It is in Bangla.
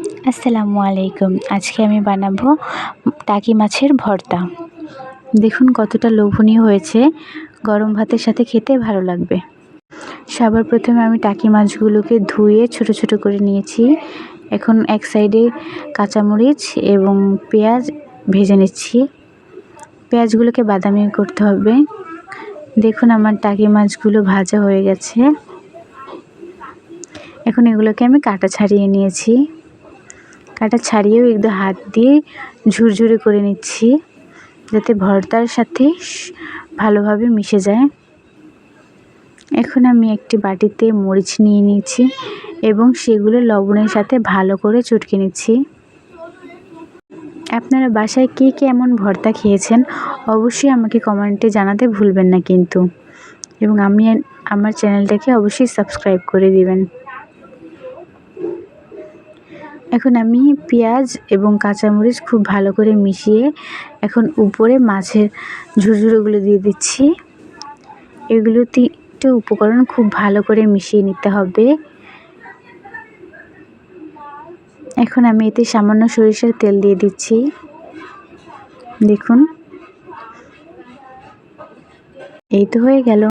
আসসালামু আলাইকুম। আজকে আমি বানাবো টাকি মাছের ভর্তা। দেখুন কতটা লোভনীয় হয়েছে, গরম ভাতের সাথে খেতে ভালো লাগবে। সবার প্রথমে আমি টাকি মাছগুলোকে ধুয়ে ছোট ছোট করে নিয়েছি। এখন এক সাইডে কাঁচামরিচ এবং পেঁয়াজ ভেজে নিচ্ছি। পেঁয়াজগুলোকে বাদামি করতে হবে। দেখুন আমার টাকি মাছগুলো ভাজা হয়ে গেছে। এখন এগুলোকে আমি কাটা ছাড়িয়ে নিয়েছি। কাটা ছাড়িয়েও একটু হাত দিয়ে ঝুরঝুরে করে নিচ্ছি, যাতে ভর্তার সাথে ভালোভাবে মিশে যায়। এখন আমি একটি বাটিতে মরিচ নিয়ে নিয়েছি এবং সেগুলো লবণের সাথে ভালো করে চটকে নিচ্ছি। আপনারা বাসায় কে এমন ভর্তা খেয়েছেন অবশ্যই আমাকে কমেন্টে জানাতে ভুলবেন না কিন্তু, এবং আমার চ্যানেলটাকে অবশ্যই সাবস্ক্রাইব করে দিবেন। এখন আমি পেঁয়াজ এবং কাঁচামরিচ খুব ভালো করে মিশিয়ে এখন উপরে মাছের ঝুরঝুরিগুলো দিয়ে দিচ্ছি। এগুলো তিনটে উপকরণ খুব ভালো করে মিশিয়ে নিতে হবে। এখন আমি এতে সামান্য সরিষার তেল দিয়ে দিচ্ছি। দেখুন এই তো হয়ে গেল।